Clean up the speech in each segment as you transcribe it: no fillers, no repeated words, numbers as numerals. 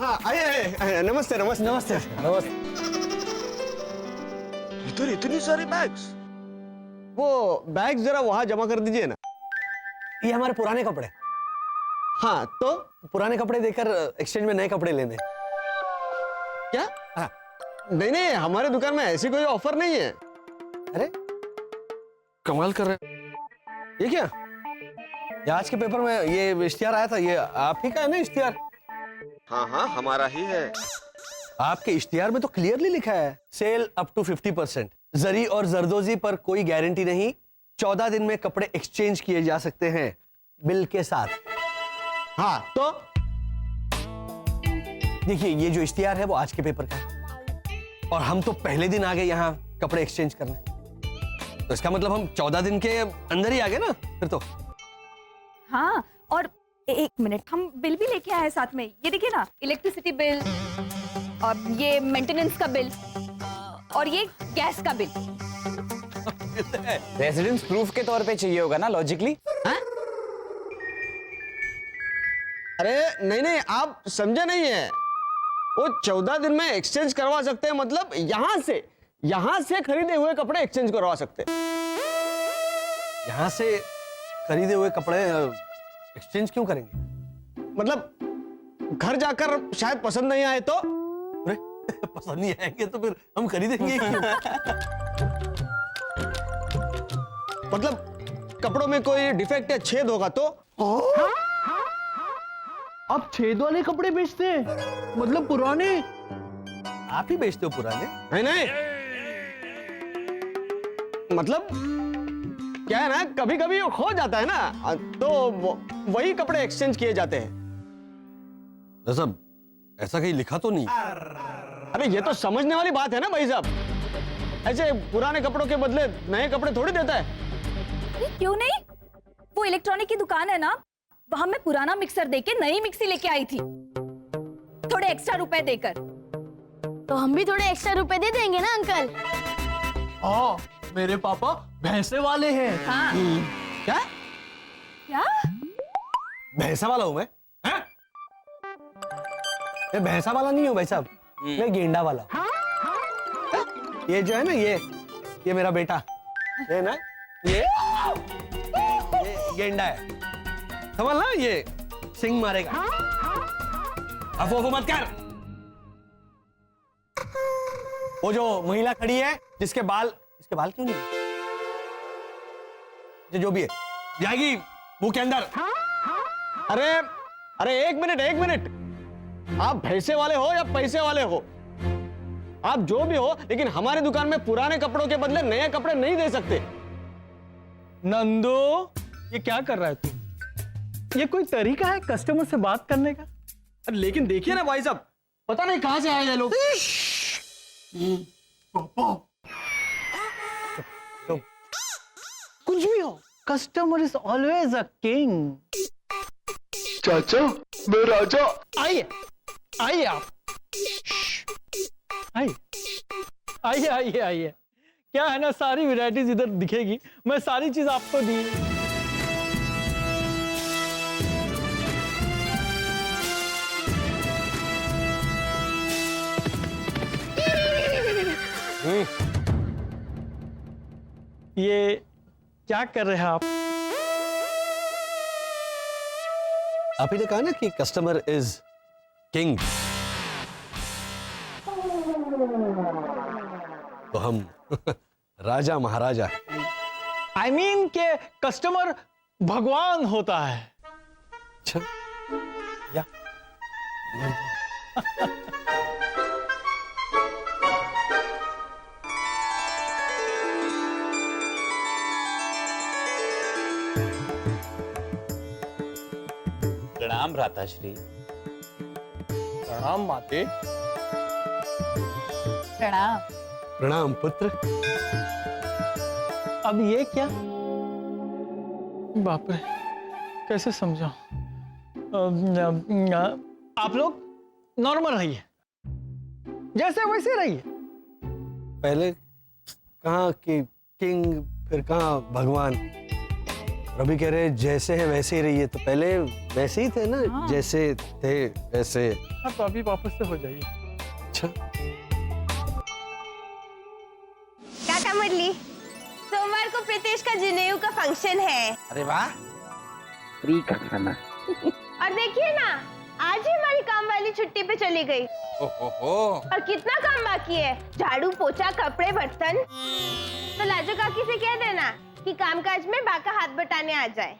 हाँ आइए, नमस्ते नमस्ते नमस्ते नमस्ते। इधर इतनी सारी बैग्स। वो बैग जरा वहां जमा कर दीजिए ना। ये हमारे पुराने कपड़े। हाँ तो पुराने कपड़े देकर एक्सचेंज में नए कपड़े लेने। क्या? हाँ। नहीं नहीं, हमारे दुकान में ऐसी कोई ऑफर नहीं है। अरे कमाल कर रहे। ये क्या? ये आज के पेपर में ये इश्तिहार आया था, ये आप ही का है ना इश्तिहार? हाँ हाँ हमारा ही है। आपके इश्तिहार में तो क्लियरली लिखा है सेल अप टू 50%। जरी और जरदोजी पर कोई गारंटी नहीं, 14 दिन में कपड़े एक्सचेंज किए जा सकते हैं बिल के साथ। हाँ तो देखिए ये जो इश्तिहार है वो आज के पेपर का है और हम तो पहले दिन आ गए यहाँ कपड़े एक्सचेंज करने, तो इसका मतलब हम 14 दिन के अंदर ही आ गए ना फिर तो। हाँ, और एक मिनट, हम बिल भी लेके आए हैं साथ में। ये देखिए ना, इलेक्ट्रिसिटी बिल और ये मेंटेनेंस का बिल और ये गैस का बिल। रेजिडेंस प्रूफ के तौर पे चाहिए होगा ना लॉजिकली। अरे नहीं नहीं, आप समझे नहीं है। वो 14 दिन में एक्सचेंज करवा सकते हैं, मतलब यहां से खरीदे हुए कपड़े एक्सचेंज करवा सकते हैं। यहाँ से खरीदे हुए कपड़े एक्सचेंज क्यों करेंगे? मतलब घर जाकर शायद पसंद नहीं आए तो। अरे पसंद नहीं आएंगे तो फिर हम खरीदेंगे क्यों? मतलब कपड़ों में कोई डिफेक्ट या छेद होगा तो। आप छेद वाले कपड़े बेचते हैं, मतलब पुराने? आप ही बेचते हो पुराने? नहीं नहीं, मतलब क्या है ना, कभी कभी खो जाता है ना, तो वही कपड़े एक्सचेंज किए जाते हैं। सब ऐसा कहीं लिखा तो नहीं? अरे ये तो समझने वाली बात है ना भाई साहब। ऐसे पुराने कपड़ों के बदले नए कपड़े थोड़ी देता है। क्यों नहीं? वो इलेक्ट्रॉनिक की दुकान है ना, वहां मैं पुराना मिक्सर देके नई मिक्सी लेके आई थी, थोड़े एक्स्ट्रा रुपए देकर। तो हम भी थोड़े एक्स्ट्रा रुपए दे देंगे ना अंकल। हाँ, मेरे पापा भैंसे वाले हैं। हाँ। क्या? क्या? भैंसा वाला हूं मैं? मैं भैंसा वाला नहीं हूं भाई साहब, मैं गेंडा वाला हूं। ये जो है ना, ये मेरा बेटा है ना, ये गेंडा है, समझ ना, ये सिंग मारेगा। अफो मत कर। वो जो महिला खड़ी है जिसके बाल, इसके बाल क्यों नहीं जो भी है जाएगी मुंह के अंदर। अरे एक मिनट, आप भैंसे वाले हो या पैसे वाले हो, आप जो भी हो, लेकिन हमारी दुकान में पुराने कपड़ों के बदले नए कपड़े नहीं दे सकते। नंदू, ये क्या कर रहा है तू? ये कोई तरीका है कस्टमर से बात करने का? अरे लेकिन देखिए ना भाई साहब, पता नहीं कहां से आए ये लोग। कुछ भी हो, customer is always a king. चाचा मैं राजा। आइए आइए आप, आइए आइए आइए आइए। क्या है ना, सारी वैरायटीज इधर दिखेगी, मैं सारी चीज आपको दी। ये क्या कर रहे हैं आप? आप ही ने कहा ना कि कस्टमर इज किंग, तो हम राजा महाराजा। आई मीन के कस्टमर भगवान होता है। अच्छा या प्रणाम भ्राताश्री। प्रणाम माते। प्रणाम। प्रणाम पुत्र। अब ये क्या? बाप रे, कैसे समझाऊं? आप लोग नॉर्मल रहिए, जैसे वैसे रहिए। पहले कहाँ कि किंग, फिर कहाँ भगवान। अभी कह रहे जैसे है वैसे ही रहिए, तो पहले वैसे ही थे ना? हाँ। जैसे थे वैसे। हाँ तो अभी वापस से हो जाइए। अच्छा, काका मुरली, सोमवार को प्रीतेश का जनेऊ का फंक्शन है। अरे वाह, फ्री का खाना। और देखिए ना, आज ही हमारी काम वाली छुट्टी पे चली गई। ओहो, और कितना काम बाकी है, झाड़ू पोछा कपड़े बर्तन। तो लाजो काकी से कह देना कि कामकाज में बा का हाथ बटाने आ जाए।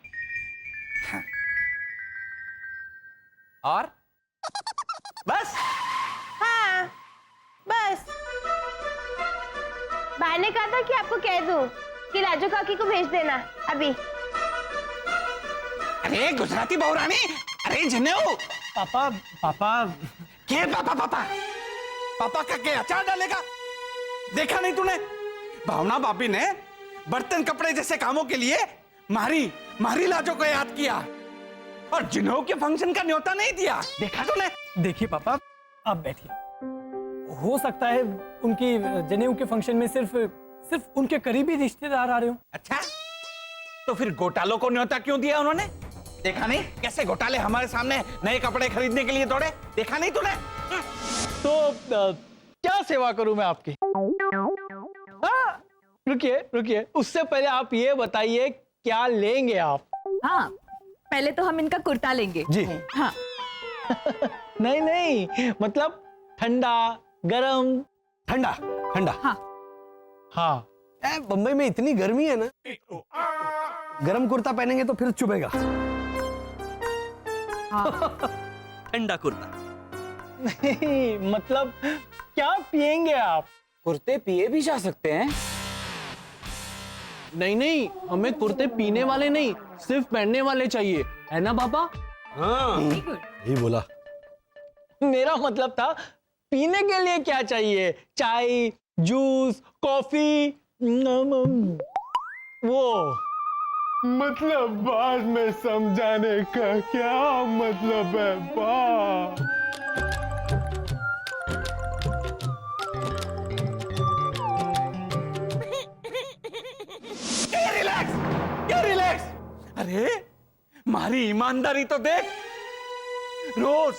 और बस हाँ, बस। बा ने कहा था कि आपको कह दूं कि लाजो काकी को भेज देना अभी। अरे गुजराती बहुरानी, अरे जनेऊ। पापा पापा के पापा पापा पापा का क्या अचार डालेगा? देखा नहीं तूने? भावना भाभी ने बर्तन कपड़े जैसे कामों के लिए मारी लाजो को याद किया और जनेऊ के फंक्शन का न्योता नहीं दिया। देखा तूने? देखिए पापा, आप बैठिए। हो सकता है उनकी जनेऊ के फंक्शन में सिर्फ उनके करीबी रिश्तेदार आ रहे हो। अच्छा, तो फिर घोटालों को न्योता क्यों दिया उन्होंने? देखा नहीं कैसे घोटाले हमारे सामने नए कपड़े खरीदने के लिए दौड़े? देखा नहीं तूने? तो क्या सेवा करूं मैं आपकी? हाँ, रुकिए, उससे पहले आप ये बताइए क्या लेंगे आप? हाँ, पहले तो हम इनका कुर्ता लेंगे। जी। हाँ। नहीं, मतलब ठंडा गरम। ठंडा ठंडा। हाँ। हाँ, बम्बई में इतनी गर्मी है ना, गरम कुर्ता पहनेंगे तो फिर चुभेगा। ठंडा कुर्ता। नहीं मतलब क्या पिएंगे आप? कुर्ते पिए भी जा सकते हैं। नहीं, हमें कुर्ते पीने वाले नहीं, सिर्फ पहनने वाले चाहिए, है ना पापा? हाँ, यही बोला। मेरा मतलब था पीने के लिए क्या चाहिए? चाय, जूस, कॉफी, वो। मतलब बाद में समझाने का क्या मतलब है बा? रिलैक्स। अरे मारी ईमानदारी तो देख। रोज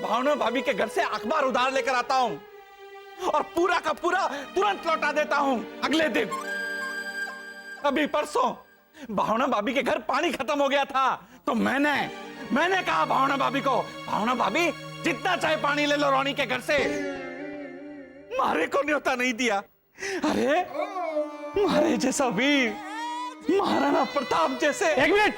भावना भाभी के घर से अखबार उधार लेकर आता हूं और पूरा का पूरा तुरंत लौटा देता हूं अगले दिन। अभी परसों भावना भाभी के घर पानी खत्म हो गया था तो मैंने कहा भावना भाभी को, भावना भाभी जितना चाहे पानी ले लो रोनी के घर से। मारे को न्योता नहीं दिया। अरे मारे जैसा वीर, महाराणा प्रताप जैसे। एक मिनट।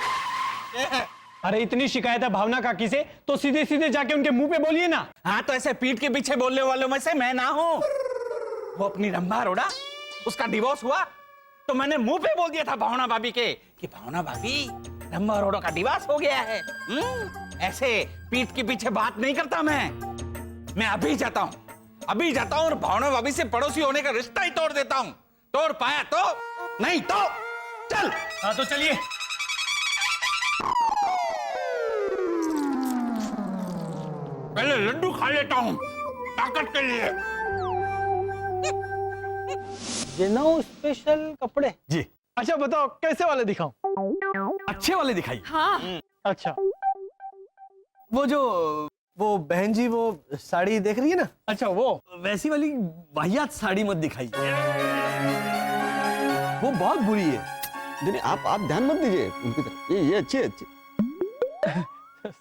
अरे इतनी शिकायत है भावना काकी से तो सीधे सीधे जाके उनके मुंह पे बोलिए ना। हाँ तो ऐसे पीठ के पीछे बोलने वालों में से मैं ना हूं। वो अपनी रंभा रोड़ा, उसका डिवोर्स हुआ तो मैंने मुंह पे बोल दिया था भावना भाभी के कि भावना भाभी रंभा रोड़ा का डिवोर्स हो गया है। ऐसे पीठ के पीछे बात नहीं करता मैं अभी जाता हूं और भावना भाभी से पड़ोसी होने का रिश्ता ही तोड़ देता हूं। तोड़ पाया तो, नहीं तो चल। हाँ तो चलिए। पहले लड्डू खा लेता हूं ताकत के लिए। जनेऊ स्पेशल कपड़े। जी। अच्छा बताओ कैसे वाले दिखाऊं? अच्छे वाले दिखाइए। हाँ। अच्छा, वो बहन जी वो साड़ी देख रही है ना, अच्छा वो वैसी वाली वाहियात साड़ी मत दिखाइए, वो बहुत बुरी है। नहीं आप ध्यान मत दीजिए उनकी तरफ। ये अच्छी है, अच्छी।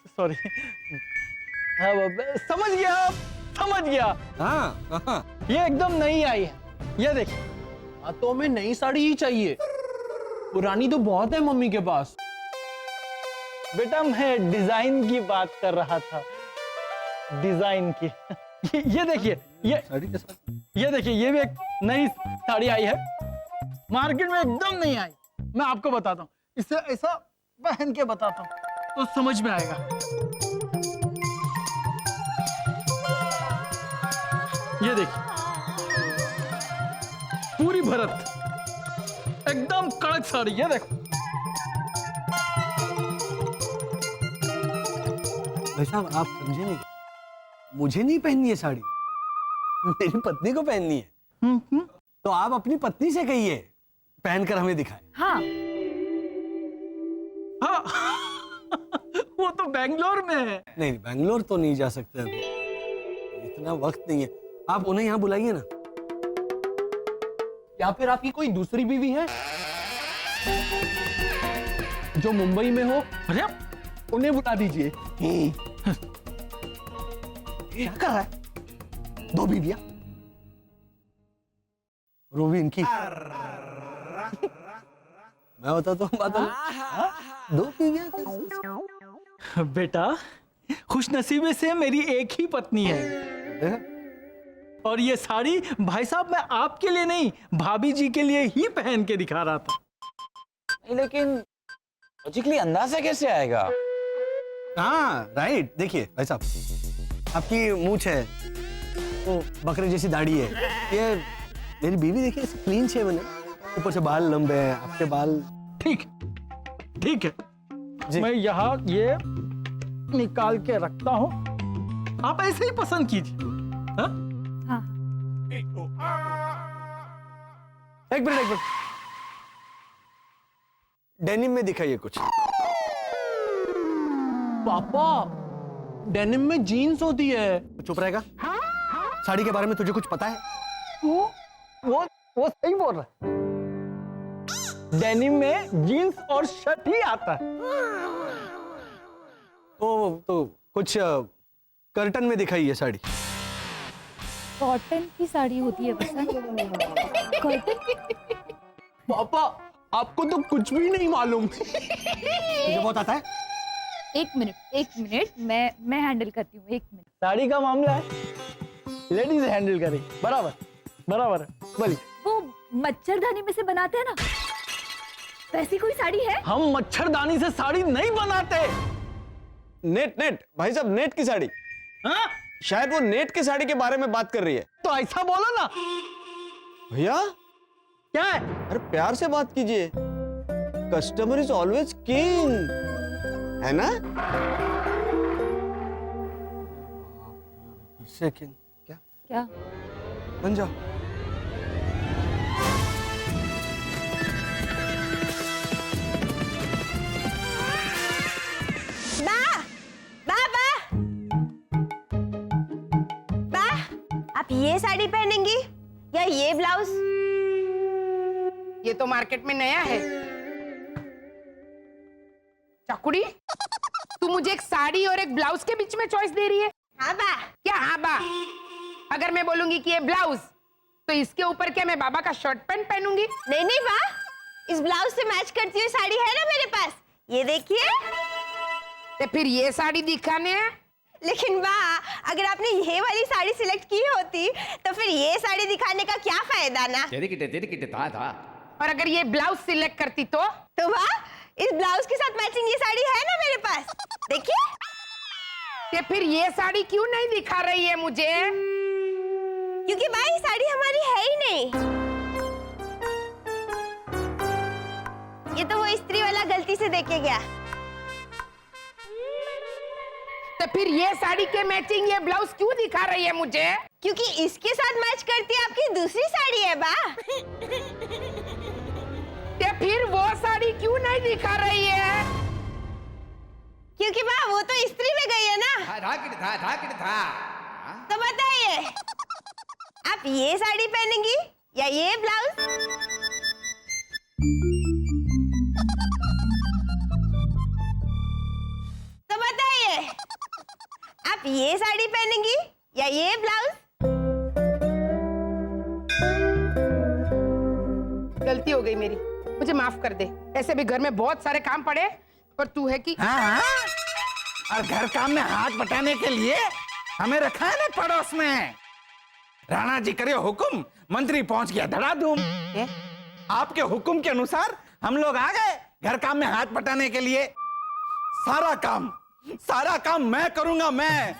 सॉरी। हाँ समझ गया। हाँ, ये एकदम नई आई है। ये देखिए, हाँ तो हमें नई साड़ी ही चाहिए, पुरानी तो बहुत है मम्मी के पास। बेटा मैं डिजाइन की बात कर रहा था, डिजाइन की। ये देखिए, ये देखिए, ये भी एक नई साड़ी आई है, मार्केट में एकदम नहीं आई। मैं आपको बताता हूँ, इसे ऐसा पहन के बताता हूँ तो समझ में आएगा। ये देखिए, पूरी भरत, एकदम कड़क साड़ी। ये देखो। भाई साहब आप समझे नहीं, मुझे नहीं पहननी है साड़ी, मेरी पत्नी को पहननी है। तो आप अपनी पत्नी से कहिए पहनकर हमें दिखाए। हाँ, बैंगलोर में है। नहीं, बैंगलोर तो नहीं जा सकते अभी, इतना वक्त नहीं है। आप उन्हें यहाँ बुलाइए ना। या फिर आपकी कोई दूसरी बीवी है जो मुंबई में हो? अरे उन्हें बुला दीजिए। क्या कर रहा है? दो बीवियां, वो भी इनकी। मैं होता तो बात दो बीवियां कैसे? बेटा, खुशनसीबी से मेरी एक ही पत्नी है। और ये साड़ी भाई साहब मैं आपके लिए नहीं, भाभी जी के लिए ही पहन के दिखा रहा था। लेकिन लॉजिकली अंदाजा कैसे आएगा? हाँ राइट, देखिए भाई साहब, आपकी मूंछ है, वो बकरे जैसी दाढ़ी है, ये मेरी बीवी देखिए क्लीन शेवन है, ऊपर से बाल लंबे हैं, आपके बाल। ठीक ठीक है, जी। मैं यहाँ ये निकाल के रखता हूँ, आप ऐसे ही पसंद कीजिए। हाँ? हाँ। एक मिनट, डेनिम में दिखाइए कुछ। पापा, डेनिम में जीन्स होती है। चुप रहेगा? साड़ी के बारे में तुझे कुछ पता है? वो सही बोल रहा है। डेनिम में जीन्स और शर्ट ही आता है। ओ तो कुछ कर्टन में दिखाइए साड़ी। कॉटन की साड़ी होती है बसंत। कॉटन? पापा, आपको तो कुछ भी नहीं मालूम। तुझे बहुत आता है? एक मिनट, मैं हैंडल करती हूँ, एक मिनट। साड़ी का मामला है, लेडीज हैंडल करेगी। बराबर बराबर है। बोलिए। वो मच्छरदानी में से बनाते हैं ना, वैसी कोई साड़ी है? हम मच्छरदानी से साड़ी नहीं बनाते। नेट भाई साहब, नेट की साड़ी। हाँ? शायद वो नेट की साड़ी के बारे में बात कर रही है। तो ऐसा बोलो ना। भैया क्या है? अरे प्यार से बात कीजिए, कस्टमर इज ऑलवेज किंग, है ना? सेकंड क्या? बन जाओ। आप ये साड़ी पहनेंगी या ये ब्लाउज? ये तो मार्केट में नया है। चकुड़ी, तू मुझे एक साड़ी और एक ब्लाउज के बीच में चॉइस दे रही है? हाँ बा। क्या हाँ बा? अगर मैं बोलूंगी कि ये ब्लाउज, तो इसके ऊपर क्या मैं बाबा का शर्ट पैंट पहनूंगी? नहीं बा, इस ब्लाउज से मैच करती हुई साड़ी है ना मेरे पास, ये देखिए। तो फिर ये साड़ी दिखाने हैं? लेकिन बा, अगर आपने ये वाली साड़ी सिलेक्ट की होती तो फिर ये साड़ी दिखाने का क्या फायदा ना? था। और अगर ये ब्लाउज सिलेक्ट करती तो बा, इस ब्लाउज के साथ मैचिंग ये साड़ी है ना मेरे पास, देखिए। तो फिर ये साड़ी क्यों नहीं दिखा रही है मुझे? क्योंकि भाई साड़ी हमारी है ही नहीं। ये तो वो इस्त्री वाला गलती से देके गया। तो फिर ये साड़ी के मैचिंग ये ब्लाउज क्यों दिखा रही है मुझे? क्योंकि इसके साथ मैच करती है आपकी दूसरी साड़ी है बा। तो फिर वो साड़ी क्यों नहीं दिखा रही है? क्योंकि बा वो तो इस्त्री में गई है ना। था। तो बताइए, आप ये साड़ी पहनेंगी या ये ब्लाउज? तो बताइए, आप ये साड़ी पहनेंगी या ये ब्लाउज? गलती हो गई मेरी, मुझे माफ कर दे। ऐसे भी घर में बहुत सारे काम पड़े और तू है कि हाँ? और घर काम में हाथ बटाने के लिए हमें रखा है ना पड़ोस में। राणा जी करियो हुकुम, मंत्री पहुंच गया धड़ाधूम। आपके हुकुम के अनुसार हम लोग आ गए घर काम में हाथ बटाने के लिए। सारा काम मैं करूंगा। मैं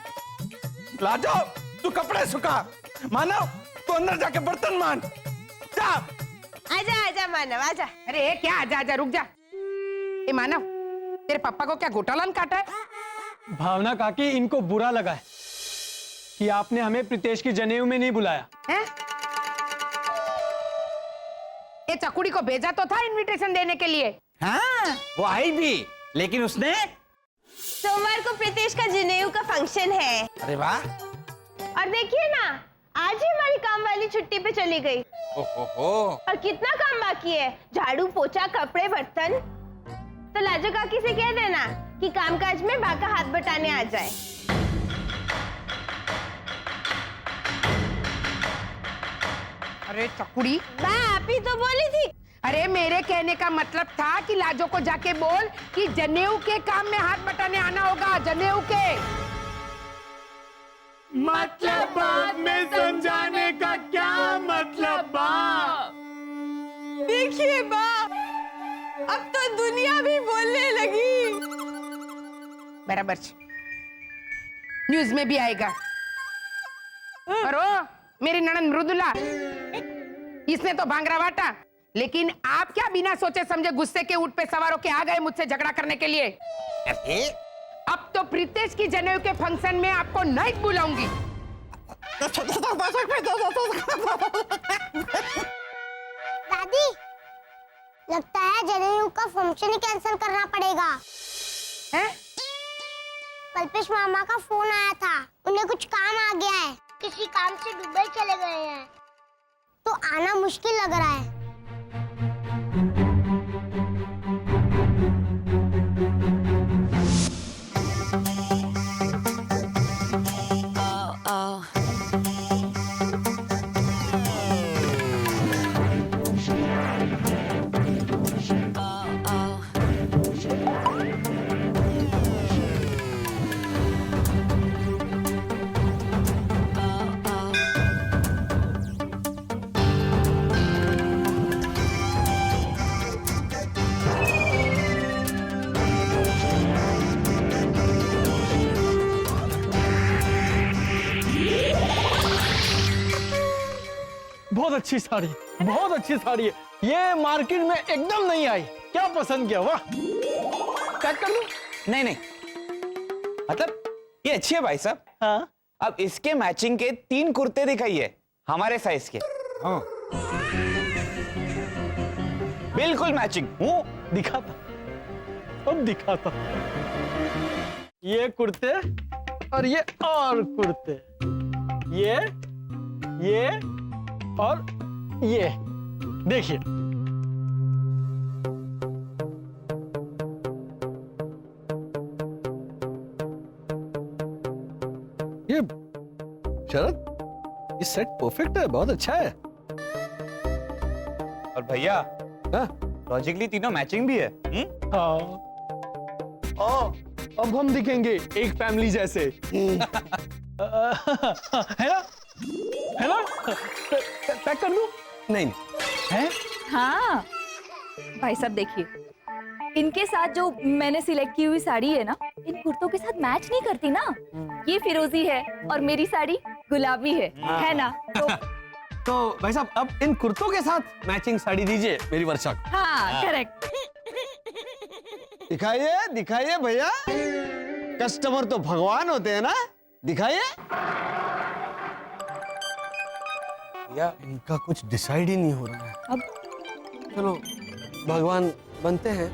लाजो, तू कपड़े सुखा, मानव तू अंदर जाके बर्तन मान जा। आजा मानव आजा। अरे क्या आजा आजा, रुक जा। ए मानव, तेरे पापा को क्या घोटाला काटा है? भावना काकी, इनको बुरा लगा है कि आपने हमें प्रीतेश की जनेऊ में नहीं बुलाया है? ये चकुड़ी को भेजा तो था इनविटेशन देने के लिए। हाँ, वो आई भी, लेकिन उसने सोमवार को प्रीतेश का जनेऊ का फंक्शन है। अरे वाह। और देखिए ना, आज ही हमारी काम वाली छुट्टी पे चली गई। ओहो। और कितना काम बाकी है, झाड़ू पोछा कपड़े बर्तन। तो लाजो काकी से कह देना कि कामकाज में बा का हाथ बटाने आ जाए। अरे चकुड़ी, बा आप ही तो बोली थी। अरे मेरे कहने का मतलब था कि लाजो को जाके बोल कि जनेऊ के काम में हाथ बटाने आना होगा, जनेऊ के। मतलब बाद में समझाने का क्या मतलब बा? देखिए बा, अब तो दुनिया भी बोलने लगी। बराबर न्यूज में भी आएगा। और ओ, मेरी ननद मृदुला, इसने तो भांगरा वाटा, लेकिन आप क्या बिना सोचे समझे गुस्से के ऊंट पे सवार होके आ गए मुझसे झगड़ा करने के लिए? अब तो प्रीतेश की जनेऊ के फंक्शन में आपको नहीं बुलाऊंगी। दादी, लगता है जनेऊ का फंक्शन ही कैंसिल करना पड़ेगा। हैं? कल्पेश मामा का फोन आया था, उन्हें कुछ काम आ गया है, किसी काम से दुबई चले गए हैं, तो आना मुश्किल लग रहा है। बहुत अच्छी साड़ी, बहुत अच्छी साड़ी है। ये मार्केट में एकदम नहीं आई। क्या पसंद किया? वाह, पैक कर दूं? नहीं नहीं, मतलब ये अच्छी है भाई साहब। हाँ। अब इसके मैचिंग के 3 कुर्ते दिखाइए हमारे साइज के। हाँ। बिल्कुल मैचिंग। वो दिखाता, अब दिखाता। ये कुर्ते और ये और कुर्ते, ये और ये देखिए। ये शरद, ये सेट परफेक्ट है, बहुत अच्छा है। और भैया, हाँ? लॉजिकली तीनों मैचिंग भी है। हाँ। अब हम दिखेंगे एक फैमिली जैसे। है ना? है ना? पैक कर दूं? नहीं है? हाँ भाई साहब, देखिए, इनके साथ जो मैंने सिलेक्ट की हुई साड़ी है ना, इन कुर्तों के साथ मैच नहीं करती ना। ये फिरोजी है और मेरी साड़ी गुलाबी है ना? तो भाई साहब, अब इन कुर्तों के साथ मैचिंग साड़ी दीजिए मेरी वर्षा को। हाँ, करेक्ट। दिखाइए दिखाइए भैया, कस्टमर तो भगवान होते हैं ना, दिखाइए। या इनका कुछ डिसाइड ही नहीं हो रहा है। अब चलो भगवान बनते हैं।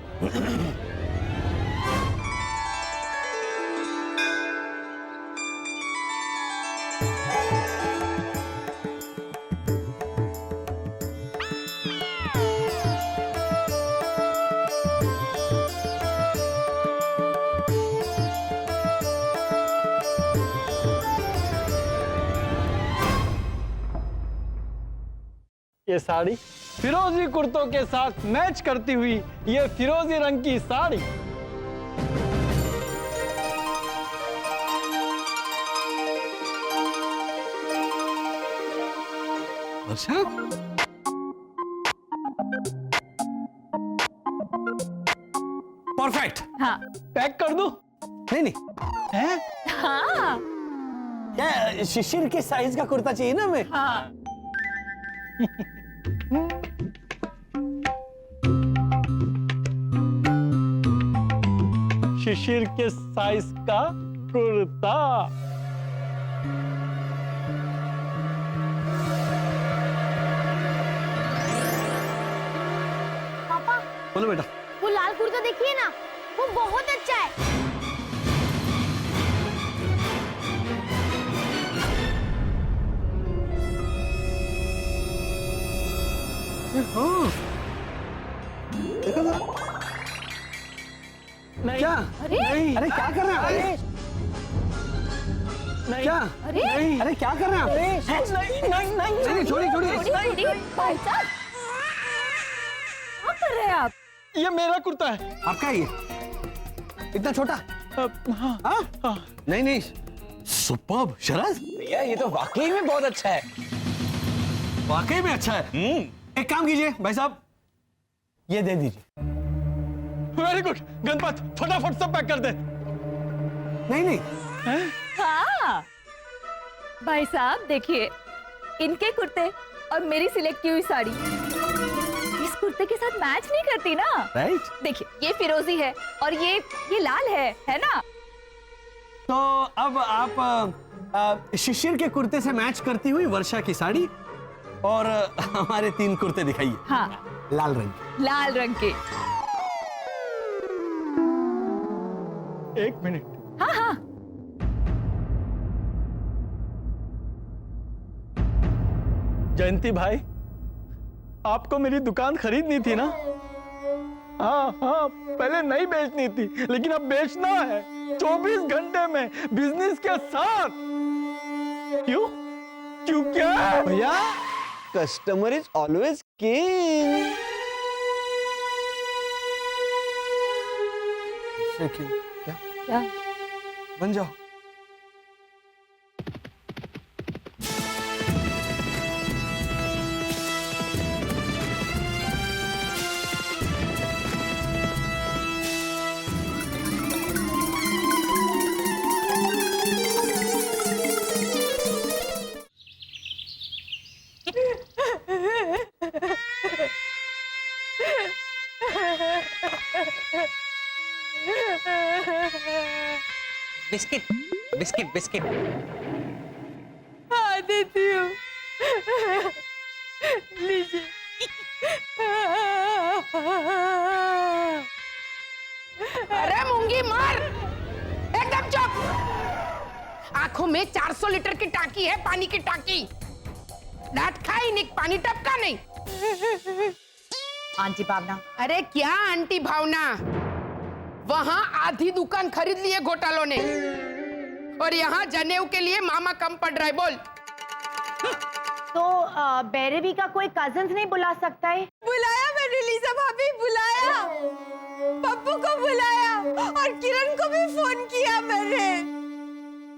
ये साड़ी फिरोजी कुर्तों के साथ मैच करती हुई, ये फिरोजी रंग की साड़ी। वर्षा, परफेक्ट। हाँ। पैक कर दूं? नहीं नहीं, है? हाँ। क्या शिशिर के साइज का कुर्ता चाहिए ना हमें? हाँ। शिशिर के साइज का कुर्ता। पापा, बोलो बेटा। वो लाल कुर्ता देखिए ना, वो बहुत अच्छा है। हाँ देखो जरा। नहीं क्या नहीं अरे क्या कर रहे हैं अरे नहीं क्या अरे अरे क्या कर रहे हैं आप नहीं नहीं नहीं नहीं छोड़िए छोड़िए छोड़िए, भाई साहब क्या कर रहे हैं आप? ये मेरा कुर्ता है। आपका ही है इतना छोटा हाँ हाँ नहीं नहीं सुपर्ब शरद भैया ये तो वाकई में बहुत अच्छा है। वाकई में अच्छा है एक काम कीजिए भाई साहब ये दे दीजिए वेरी गुड गणपत फटाफट सब पैक कर दे। नहीं नहीं हाँ भाई साहब देखिए, इनके कुर्ते और मेरी सिलेक्ट की हुई साड़ी इस कुर्ते के साथ मैच नहीं करती ना। राइट देखिए ये फिरोजी है और ये लाल है ना। तो अब आप शिशिर के कुर्ते से मैच करती हुई वर्षा की साड़ी और हमारे 3 कुर्ते दिखाइए। हाँ लाल रंग लाल रंग के। एक मिनट। हाँ हाँ जयंती भाई, आपको मेरी दुकान खरीदनी थी ना? हाँ हाँ पहले नहीं बेचनी थी, लेकिन अब बेचना है 24 घंटे में बिजनेस के साथ। क्यों क्यों क्या भैया कस्टमर इज ऑलवेज किंग। क्या क्या बन जाओ बिस्किट बिस्किट बिस्किट। हाँ देती हूँ, लीजिए। अरे मूंगी मर, एकदम चुप। आंखों में 400 लीटर की टाकी है, पानी की टाकी। डांट खाई नहीं, पानी टपका नहीं। आंटी भावना। अरे क्या आंटी भावना, वहां आधी दुकान खरीद ली है घोटालों ने और यहाँ जनेऊ के लिए मामा कम पड़ रहा है। बोल। तो बैरवी का कोई कजन्स नहीं बुला सकता है? बुलाया मैंने लीजा भाभी, बुलाया, पप्पू को बुलाया और किरण को भी फोन किया मैंने।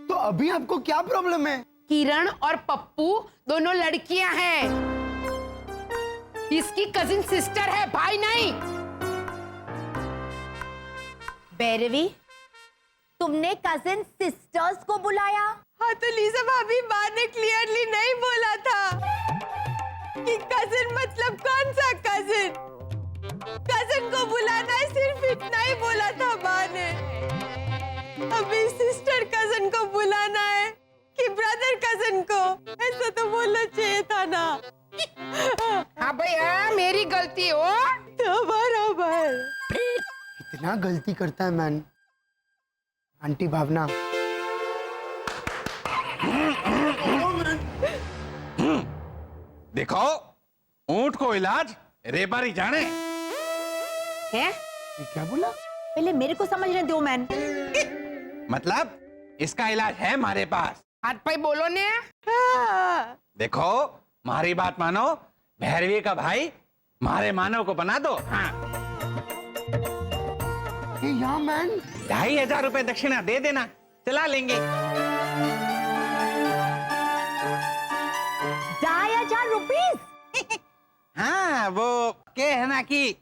तो अभी आपको क्या प्रॉब्लम है? किरण और पप्पू दोनों लड़कियां हैं, इसकी कजिन सिस्टर है, भाई नहीं। बैरवी, तुमने कजिन सिस्टर्स को बुलाया? हाँ तो लीजा भाभी, माँ ने क्लियरली नहीं बोला था कि कजिन मतलब कौन सा कजिन। कजिन को बुलाना है, सिर्फ इतना ही बोला था माँ ने। अभी सिस्टर कजिन को बुलाना है कि ब्रदर कजिन को, ऐसा तो बोलना चाहिए था ना। हाँ भैया, मेरी गलती हो तो बराबर। इतना गलती करता है मैन आंटी भावना। देखो ऊंट को इलाज रेबारी जाने है। ये क्या बोला? पहले मेरे को समझने दो मैन। मतलब इसका इलाज है हमारे पास। हाथ पाई बोलो ने। हाँ। देखो हमारी बात मानो, भैरवी का भाई मारे मानव को बना दो। हाँ यहाँ मैन 2500 रुपए दक्षिणा दे देना, चला लेंगे। 2500 रुपीज? हाँ वो क्या है ना कि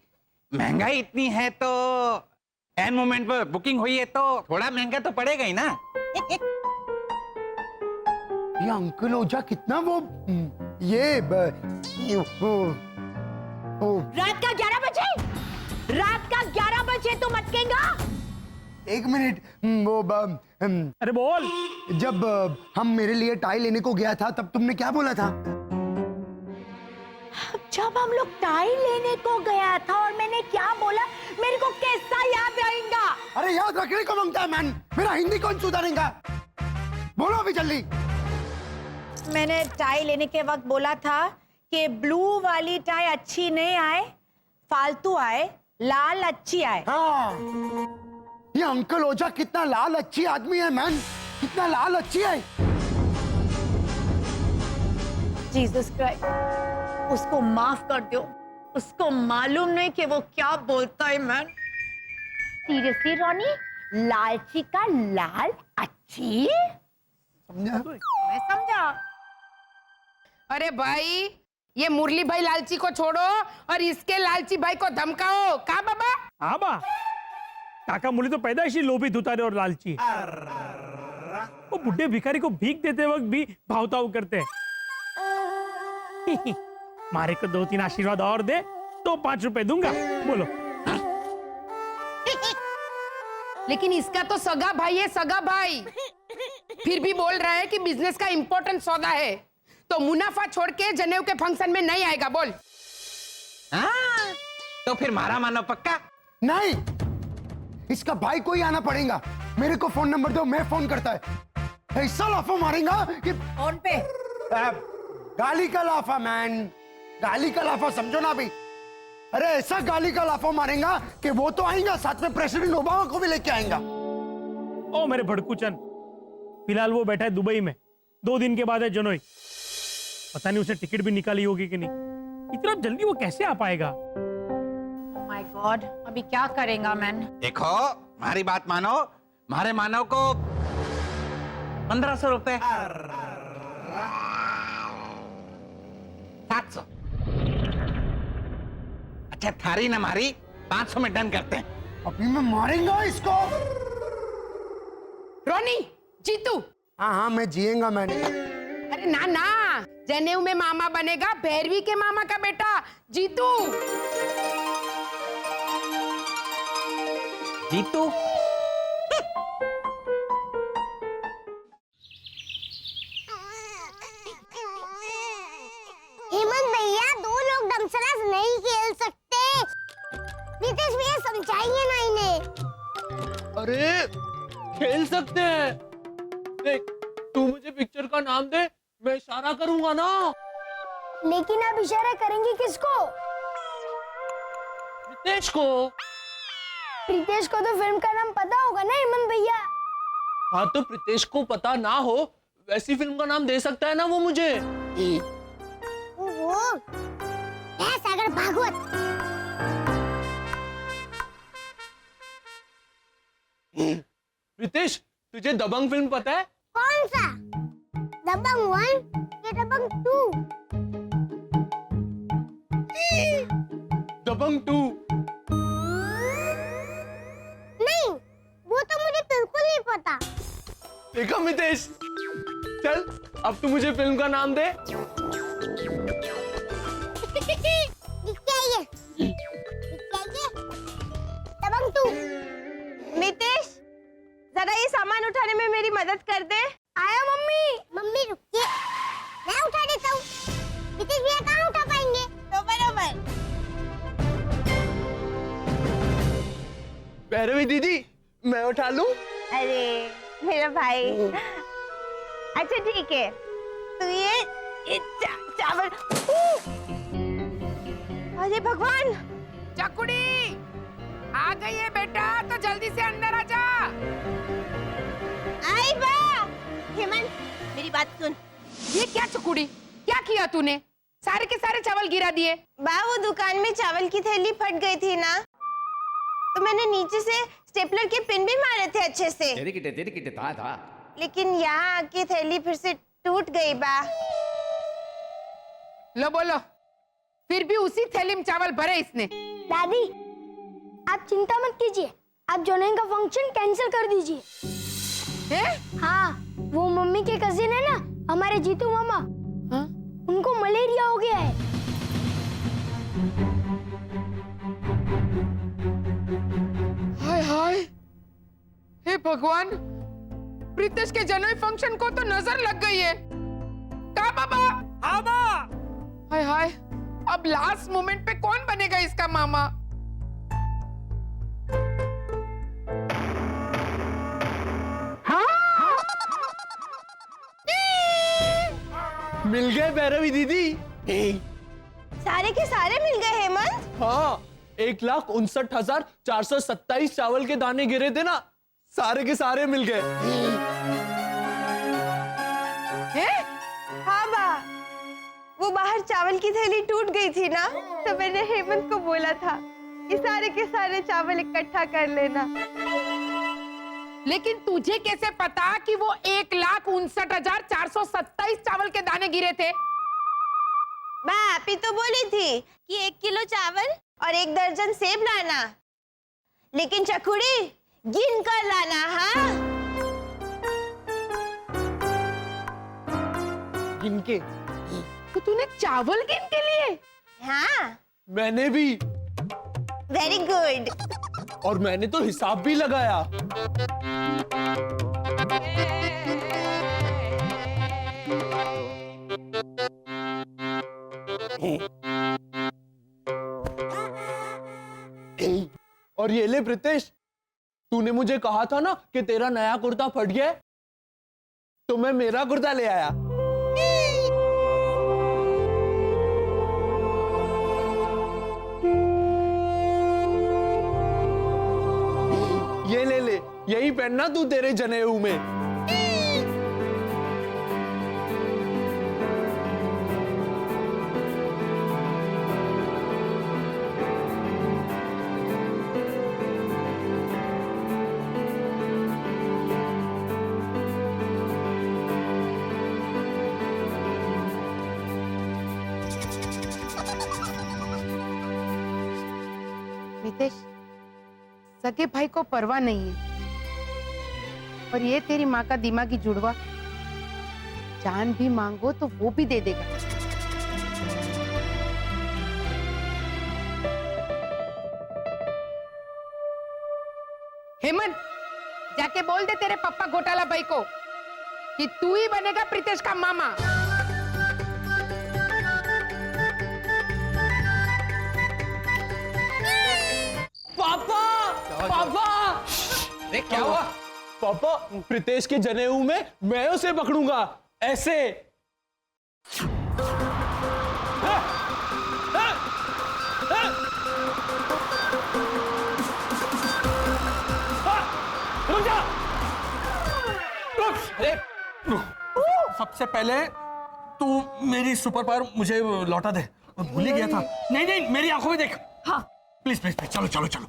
महंगाई इतनी है तो एन मोमेंट पर बुकिंग हुई है तो थोड़ा महंगा तो पड़ेगा ही ना। ये अंकल ओझा कितना वो रात का 11 बजे? रात का 11 बजे तुम अटकेगा? एक मिनट अरे बोल। जब हम मेरे लिए टाई लेने को गया था तब तुमने क्या बोला था? जब हम लोग टाई लेने को गया था और मैंने क्या बोला, मेरे को कैसा याद रहेगा? अरे याद रखने को मांगता है मैन, मेरा हिंदी कौन सुधारेगा? बोलो अभी जल्दी। मैंने टाई लेने के वक्त बोला था कि ब्लू वाली टाई अच्छी नहीं आए, फालतू आए, लाल अच्छी आए। हाँ, ये अंकल ओझा कितना लाल अच्छी आदमी है मैन, कितना लाल अच्छी है। जीसस क्राइस्ट, उसको माफ कर दो, उसको मालूम नहीं कि वो क्या बोलता है मैन। सीरियसली रॉनी, लालची का लाल अच्छी? समझा? मैं समझा। अरे भाई, ये मुरली भाई लालची को छोड़ो और इसके लालची भाई को धमकाओ। का बाबा? हाँ बा, काका मुली तो पैदाइशी लोभी धुतारे और लालची। वो बुढ़े भिखारी को भीख देते वक्त भी भावताव करते हैं। मारे को 2-3 आशीर्वाद और दे तो 5 रुपए दूंगा। बोलो। लेकिन इसका तो सगा भाई है, सगा भाई। फिर भी बोल रहा है कि बिजनेस का इंपॉर्टेंट सौदा है, तो मुनाफा छोड़ के जनेऊ के फंक्शन में नहीं आएगा। बोल। हाँ, तो फिर मारा मानो पक्का? नहीं, इसका भाई को ही आना पड़ेगा। मेरे को फोन नंबर दो, मैं फोन करता है। ऐसा लाफा मारेगा कि फोन पे गाली का लाफा मैन, गाली का लाफा समझो ना भाई। अरे ऐसा गाली का लाफा मारेगा कि वो तो आएगा, साथ में प्रेसिडेंट ओबामा को भी लेके आएगा। ओ मेरे भड़कूचन, फिलहाल वो बैठा है दुबई में, 2 दिन के बाद है जनोई। पता नहीं उसने टिकट भी निकाली होगी कि नहीं। इतना जल्दी वो कैसे आ पाएगा? माय गॉड, अभी क्या करेगा मैन? देखो, हमारी बात मानो, हमारे मानव को 1500 रुपए। 700। अच्छा, थारी ना मारी, 500 में डन करते हैं। अभी मैं मारेंगा इसको। रोनी, जीतू। हाँ हाँ, मैं जिएगा मैंने। अरे ना ना, जनेऊ में मामा बनेगा भैरवी के मामा का बेटा जीतू। जीतू? हेमंत भैया, 2 लोग डमसरास नहीं खेल सकते। नितेश भैया समझाइए ना इन्हें। अरे खेल सकते हैं। देख, तू मुझे पिक्चर का नाम दे, मैं इशारा करूंगा ना। लेकिन आप इशारा करेंगे किसको? रितेश को। प्रीतेश को तो फिल्म का नाम पता होगा ना हेमंत भैया। हाँ, तो प्रीतेश को पता ना हो वैसी फिल्म का नाम दे सकता है ना वो मुझे। ओहो, सागर भागवत। रितेश, तुझे दबंग फिल्म पता है? कौन सा? दबंग 1 या दबंग 2? दबंग 2। नहीं, वो तो मुझे बिल्कुल नहीं पता। देखा मितेश, चल अब तू मुझे फिल्म का नाम दे। दबंग 2। नितेश, जरा ये सामान उठाने में मेरी मदद कर दे। आया मम्मी। मम्मी रुकिए, मैं उठा देता हूँ। नितेश भैया कहाँ उठा पाएंगे? तो बराबर। भैरवी दीदी, मैं उठा लूं? अरे मेरा भाई, अच्छा ठीक है, तो ये चावल। अरे भगवान, चकुड़ी आ गई है बेटा, तो जल्दी से अंदर आ जा। आई बा। हेमंत, मेरी बात सुन। ये क्या चकुड़ी, क्या किया तूने? सारे के सारे चावल गिरा दिए। बा, वो दुकान में चावल की थैली फट गई थी ना, तो मैंने नीचे से स्टेपलर के पिन भी मारे थे अच्छे से। तेरी था। लेकिन यहाँ आके थैली फिर से टूट गई बा। लो बोलो, फिर भी उसी थैली में चावल भरे इसने। दादी, आप चिंता मत कीजिए, आप जोनेन का फंक्शन कैंसिल कर दीजिए। हाँ, वो मम्मी के कजिन है ना, हमारे जीतू मामा। हाँ? उनको मलेरिया हो गया है। हाय हाय, हे भगवान, प्रीतेश के जन्मदिन फंक्शन को तो नजर लग गई है। का बाबा? हाय हाय, अब लास्ट मोमेंट पे कौन बनेगा इसका मामा? मिल गए भैरवी दीदी। सारे के सारे मिल गए हेमंत? हाँ, 1,59,427 चावल के दाने गिरे थे ना, सारे के सारे मिल गए। हैं? हाँ बा, वो बाहर चावल की थैली टूट गई थी ना, तो मैंने हेमंत को बोला था कि सारे के सारे चावल इकट्ठा कर लेना। लेकिन तुझे कैसे पता कि वो 1,59,427 चावल के दाने गिरे थे? आप ही तो बोली थी कि 1 किलो चावल और 1 दर्जन सेब लाना, लेकिन चकुड़ी गिन कर लाना। हाँ, गिन के? तो तूने चावल गिन के लिए? हाँ, मैंने भी। Very good. और मैंने तो हिसाब भी लगाया। और ये ले प्रीतेश, तूने मुझे कहा था ना कि तेरा नया कुर्ता फट गया है, तो मैं मेरा कुर्ता ले आया। ये ले ले, यही पहनना तू तेरे जनेऊ में। नितेश, सगे भाई को परवाह नहीं है, और ये तेरी माँ का दिमागी जुड़वा, जान भी मांगो तो वो भी दे देगा। हेमंत, जाके बोल दे तेरे पप्पा घोटाला भाई को कि तू ही बनेगा प्रीतेश का मामा। पापा, पापा! अरे क्या हुआ? पापा, प्रीतेश के जनेऊ में मैं उसे पकड़ूंगा, ऐसे। रुक जा! अरे सबसे पहले तू मेरी सुपर पावर मुझे लौटा दे, मैं भूल ही गया था। नहीं नहीं, मेरी आंखों में देख। हाँ। प्लीज प्लीज प्लीज, चलो चलो चलो।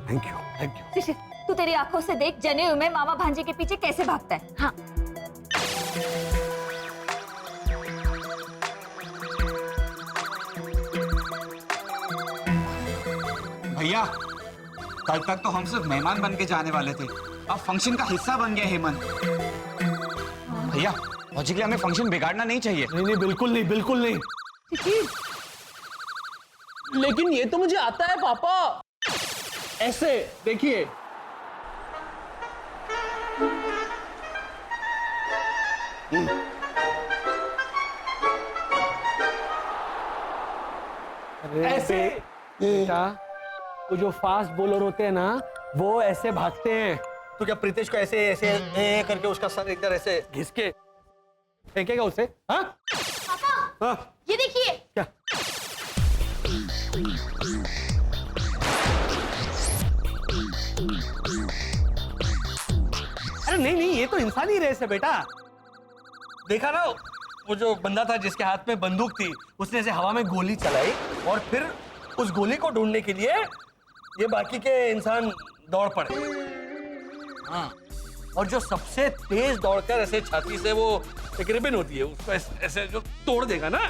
Thank you. Thank you. Shishir, तू तेरी आंखों से देख जनेऊ में मामा भांजे के पीछे कैसे भागता है। हाँ। भैया, कल तक तो हम सिर्फ मेहमान बन के जाने वाले थे, अब फंक्शन का हिस्सा बन गया हेमंत। भैया, लॉजिकली हमें फंक्शन बिगाड़ना नहीं चाहिए। नहीं नहीं, बिल्कुल नहीं, बिल्कुल नहीं। लेकिन ये तो मुझे आता है पापा, ऐसे देखिए। ऐसे बेटा, वो जो फास्ट बॉलर होते हैं ना, वो ऐसे भागते हैं। तो क्या प्रीतेश को ऐसे ऐसे करके उसका सर एकदम ऐसे घिस के फेंकेगा उसे? हाँ? पापा, हाँ? ये देखिए। क्या? अरे नहीं नहीं, ये तो इंसानी रेस है बेटा। देखा ना, वो जो बंदा था जिसके हाथ में बंदूक थी, उसने ऐसे हवा में गोली चलाई और फिर उस गोली को ढूंढने के लिए ये बाकी के इंसान दौड़ पड़े। हाँ, और जो सबसे तेज दौड़कर ऐसे छाती से वो एक रिबन होती है, उसको ऐसे जो तोड़ देगा ना,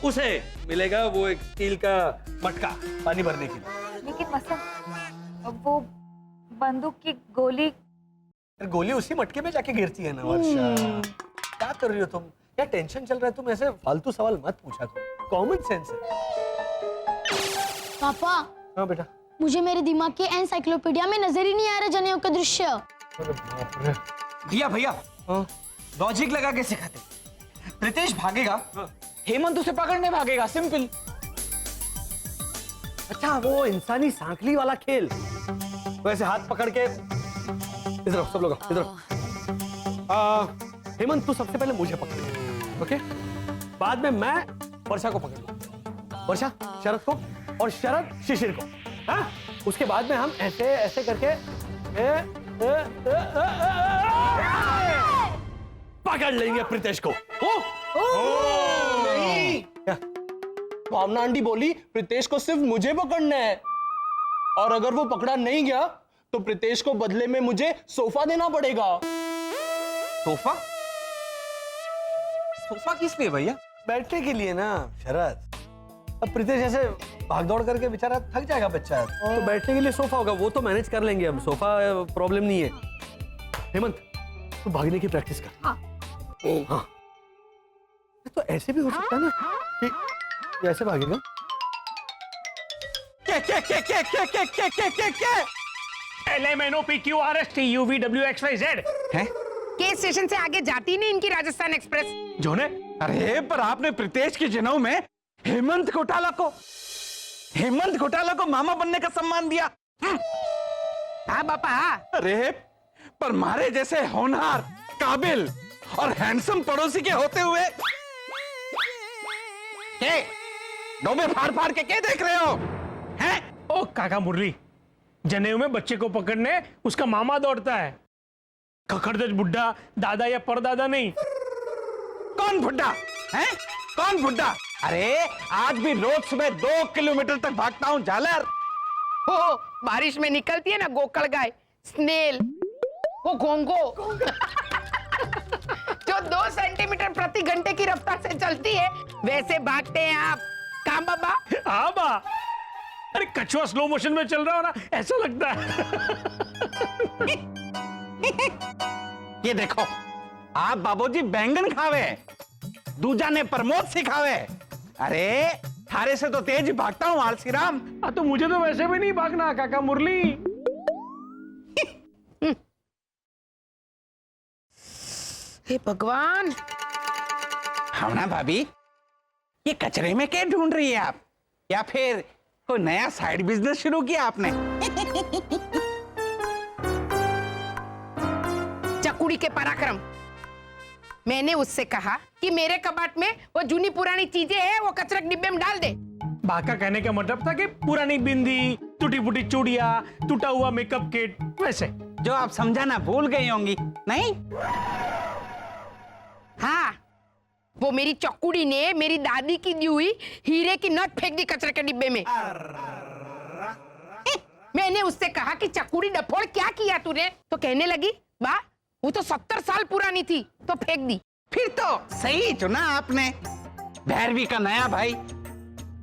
उसे मिलेगा वो एक स्टील का मटका पानी भरने के लिए। लेकिन मसलन वो बंदूक की गोली, गोली उसी मटके में जाके गिरती है ना वर्षा। क्या कर रही हो तुम? क्या टेंशन चल रहा है? तुम ऐसे फालतू सवाल मत पूछा करो, कॉमन सेंस है। पापा, हाँ बेटा। मुझे मेरे दिमाग के एनसाइक्लोपीडिया में नजर ही नहीं आ रहा जनेऊ का दृश्य। अरे बाप रे। भैया भैया, लॉजिक लगा के सिखाते। प्रीतेश भागेगा, हेमंत उसे पकड़ने भागेगा, सिंपल। अच्छा, वो इंसानी सांकली वाला खेल, वैसे हाथ पकड़ के। इधर सब लोग इधर। हेमंत, तू सबसे पहले मुझे पकड़, ओके, बाद में मैं वर्षा को पकड़ लूंगा, वर्षा शरद को और शरद शिशिर को। हाँ, उसके बाद में हम ऐसे ऐसे करके पकड़ लेंगे प्रीतेश को। नहीं, भावना आंटी बोली प्रीतेश को सिर्फ मुझे पकड़ना है, और अगर वो पकड़ा नहीं गया तो प्रीतेश को बदले में मुझे सोफा देना पड़ेगा। सोफा? सोफा किस लिए भैया? बैठने के लिए ना शरद। अब प्रीतेश ऐसे भागदौड़ करके बेचारा थक जाएगा बच्चा, तो बैठने के लिए सोफा होगा, वो तो मैनेज कर लेंगे हम, सोफा प्रॉब्लम नहीं है। हेमंत, तू भागने की प्रैक्टिस कर। हाँ। हाँ। तो ऐसे भी हो सकता है ना कि ऐसे भागेगा। LMNOPQRSTUVWXYZ हैं? के स्टेशन से आगे जाती नहीं इनकी राजस्थान एक्सप्रेस। जो ने अरे पर आपने प्रीतेश के जनेऊ में हेमंत घोटाला को मामा बनने का सम्मान दिया। हाँ बापा, हाँ। अरे पर मारे जैसे होनहार, काबिल और हैंडसम पड़ोसी के होते हुए के डोबे फाड़ फाड़ के क्या देख रहे हो? हैं? ओ काका मुरली, जनेऊ में बच्चे को पकड़ने उसका मामा दौड़ता है, खखड़दज बुड्ढा, दादा या परदादा नहीं। कौन बुड्ढा है? कौन बुड्ढा? अरे आज भी रोज सुबह 2 किलोमीटर तक भागता हूँ झालर। हो बारिश में निकलती है ना गोकड़ गाय, स्नेल, वो घोंघो जो 2 सेंटीमीटर प्रति घंटे की रफ्तार से चलती है, वैसे भागते हैं आप। काम बाबा? हाँ बा। अरे कछुआ स्लो मोशन में चल रहा हो ना, ऐसा लगता है। ये देखो, आप बाबूजी बैंगन खावे, दूजा ने प्रमोद सिखावे। अरे थारे से तो तेज भागता हूँ आलसी राम। तो मुझे तो वैसे भी नहीं भागना काका मुरली। हे भगवान। भावना भाभी, ये कचरे में क्या ढूंढ रही है आप? या फिर कोई नया साइड बिजनेस शुरू किया आपने? चकुड़ी के पराक्रम। मैंने उससे कहा कि मेरे कबाट में वो जूनी पुरानी चीजें हैं, वो कचरा के डिब्बे में डाल दे। बाका कहने का मतलब था कि पुरानी बिंदी, टूटी फूटी चूड़िया, टूटा हुआ मेकअप किट, वैसे जो आप समझाना भूल गई होंगी, नहीं? हाँ, वो मेरी चकुड़ी ने मेरी दादी की दी हुई हीरे की नथ फेंक दी कचरे के डिब्बे में। मैंने उससे कहा कि चकुड़ी डफोड़ क्या किया तूने? तो कहने लगी, वाह वो तो 70 साल पुरानी थी, तो फेंक दी। फिर तो सही चुना आपने। भैरवी का नया भाई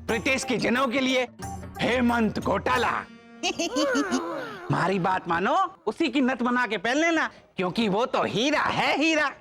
प्रीतेश के जनेऊ के लिए हेमंत घोटाला। हमारी बात मानो, उसी की नथ बना के पहन लेना, क्योंकि वो तो हीरा है, हीरा।